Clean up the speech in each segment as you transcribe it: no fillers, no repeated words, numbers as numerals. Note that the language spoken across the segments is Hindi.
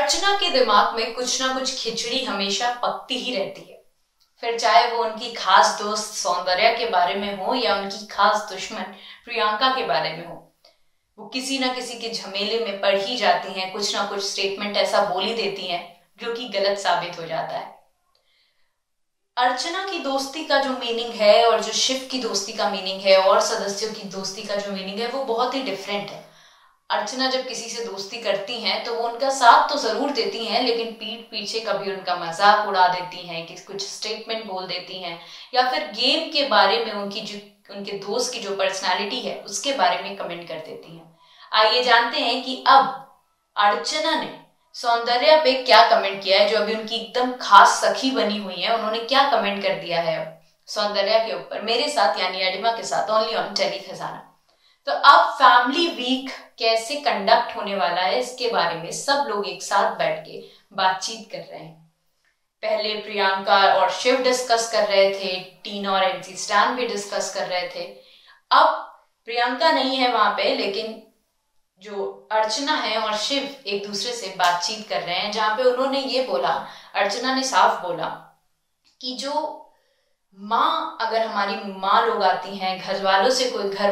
अर्चना के दिमाग में कुछ ना कुछ खिचड़ी हमेशा पकती ही रहती है। फिर चाहे वो उनकी खास दोस्त सौंदर्या के बारे में हो या उनकी खास दुश्मन प्रियंका के बारे में हो, वो किसी ना किसी के झमेले में पड़ ही जाती हैं। कुछ ना कुछ स्टेटमेंट ऐसा बोल ही देती हैं जो कि गलत साबित हो जाता है। अर्चना की दोस्ती का जो मीनिंग है और जो शिव की दोस्ती का मीनिंग है और सदस्यों की दोस्ती का जो मीनिंग है वो बहुत ही डिफरेंट है। अर्चना जब किसी से दोस्ती करती हैं तो वो उनका साथ तो जरूर देती हैं, लेकिन पीठ पीछे कभी उनका मजाक उड़ा देती हैं, कि कुछ स्टेटमेंट बोल देती हैं या फिर गेम के बारे में उनके दोस्त की जो पर्सनालिटी है उसके बारे में कमेंट कर देती हैं। आइए जानते हैं कि अब अर्चना ने सौंदर्या पे क्या कमेंट किया है। जो अभी उनकी एकदम खास सखी बनी हुई है, उन्होंने क्या कमेंट कर दिया है सौंदर्या के ऊपर, मेरे साथ यानी एडिमा के साथ, ओनली ऑन टेली खजाना। तो अब फैमिली वीक कैसे कंडक्ट होने वाला है इसके बारे में सब लोग एक साथ बैठ के बातचीत कर रहे हैं। पहले प्रियंका और शिव डिस्कस कर रहे थे, टीना और एमसी स्टैन भी डिस्कस कर रहे थे। अब प्रियंका नहीं है वहां पे, लेकिन जो अर्चना है और शिव एक दूसरे से बातचीत कर रहे हैं, जहां पे उन्होंने ये बोला, अर्चना ने साफ बोला कि जो माँ, अगर हमारी माँ लोग आती हैं, घर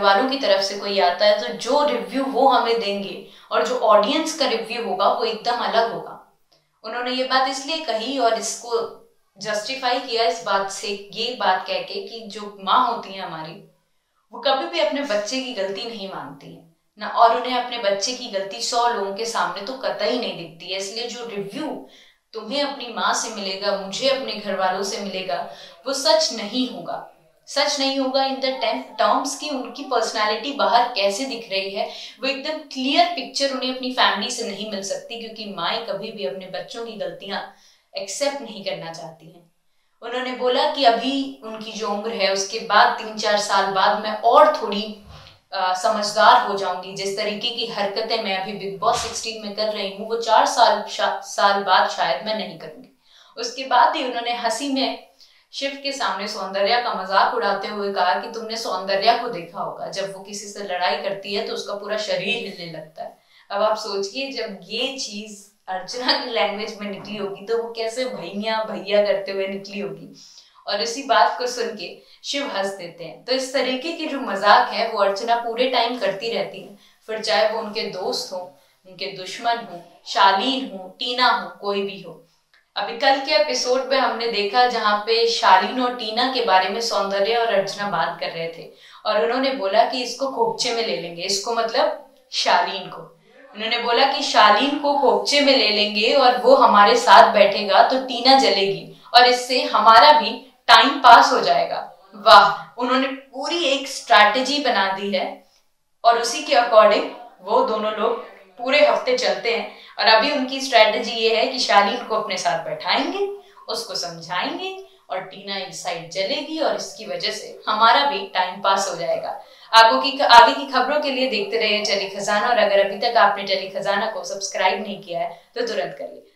वालों की तरफ से कोई आता है, तो जो रिव्यू वो हमें देंगे और जो ऑडियंस का रिव्यू होगा वो एकदम अलग होगा। उन्होंने ये बात इसलिए कही और इसको जस्टिफाई किया इस बात से, ये बात कह के कि जो माँ होती है हमारी, वो कभी भी अपने बच्चे की गलती नहीं मानती है ना, और उन्हें अपने बच्चे की गलती 100 लोगों के सामने तो कतई नहीं दिखती है। इसलिए जो रिव्यू तुम्हें अपनी माँ से मिलेगा, मुझे अपने घर वालों से मिलेगा, वो सच नहीं होगा। सच नहीं होगा इन द टर्म्स की उनकी पर्सनालिटी बाहर कैसे दिख रही है, वो एकदम क्लियर पिक्चर उन्हें अपनी फैमिली से नहीं मिल सकती, क्योंकि माएँ कभी भी अपने बच्चों की गलतियां एक्सेप्ट नहीं करना चाहती हैं। उन्होंने बोला कि अभी उनकी जो उम्र है उसके बाद 3-4 साल बाद मैं और थोड़ी समझदार हो जाऊंगी। जिस तरीके की हरकतें मैं अभी बिग बॉस 16 में कर रही हूँ वो 4 साल बाद शायद मैं नहीं करूंगी। उसके बाद ही उन्होंने हंसी में शिव के सामने सौंदर्या का मजाक उड़ाते हुए कहा कि तुमने सौंदर्या को देखा होगा, जब वो किसी से लड़ाई करती है तो उसका पूरा शरीर हिलने लगता है। अब आप सोचिए, जब ये चीज अर्चना की लैंग्वेज में निकली होगी तो वो कैसे भैया भैया करते हुए निकली होगी। और इसी बात को सुन के शिव हंस देते हैं। तो इस तरीके की जो मजाक है वो अर्चना पूरे टाइम करती रहती है, फिर चाहे वो उनके दोस्त हो, उनके दुश्मन हो, शालीन हो, टीना हो, कोई भी हो। अभी कल के एपिसोड में हमने देखा जहाँ पे शालीन और टीना के बारे में सौंदर्या और अर्चना बात कर रहे थे और उन्होंने बोला कि इसको खोपचे में ले लेंगे, इसको मतलब शालीन को। उन्होंने बोला कि शालीन को खोपचे में ले लेंगे और वो हमारे साथ बैठेगा तो टीना जलेगी और इससे हमारा भी टाइम पास हो जाएगा। वाह, उन्होंने पूरी एक स्ट्रैटेजी बना दी है और उसी के अकॉर्डिंग वो दोनों लोग पूरे हफ्ते चलते हैं। और अभी उनकी स्ट्रैटेजी ये है कि शालीन को अपने साथ बैठाएंगे, उसको समझाएंगे और टीना एक साइड जलेगी और इसकी वजह से हमारा भी टाइम पास हो जाएगा। आगे की खबरों के लिए देखते रहिए टेली खजाना, और अगर अभी तक आपने टेली खजाना को सब्सक्राइब नहीं किया है तो तुरंत करिए।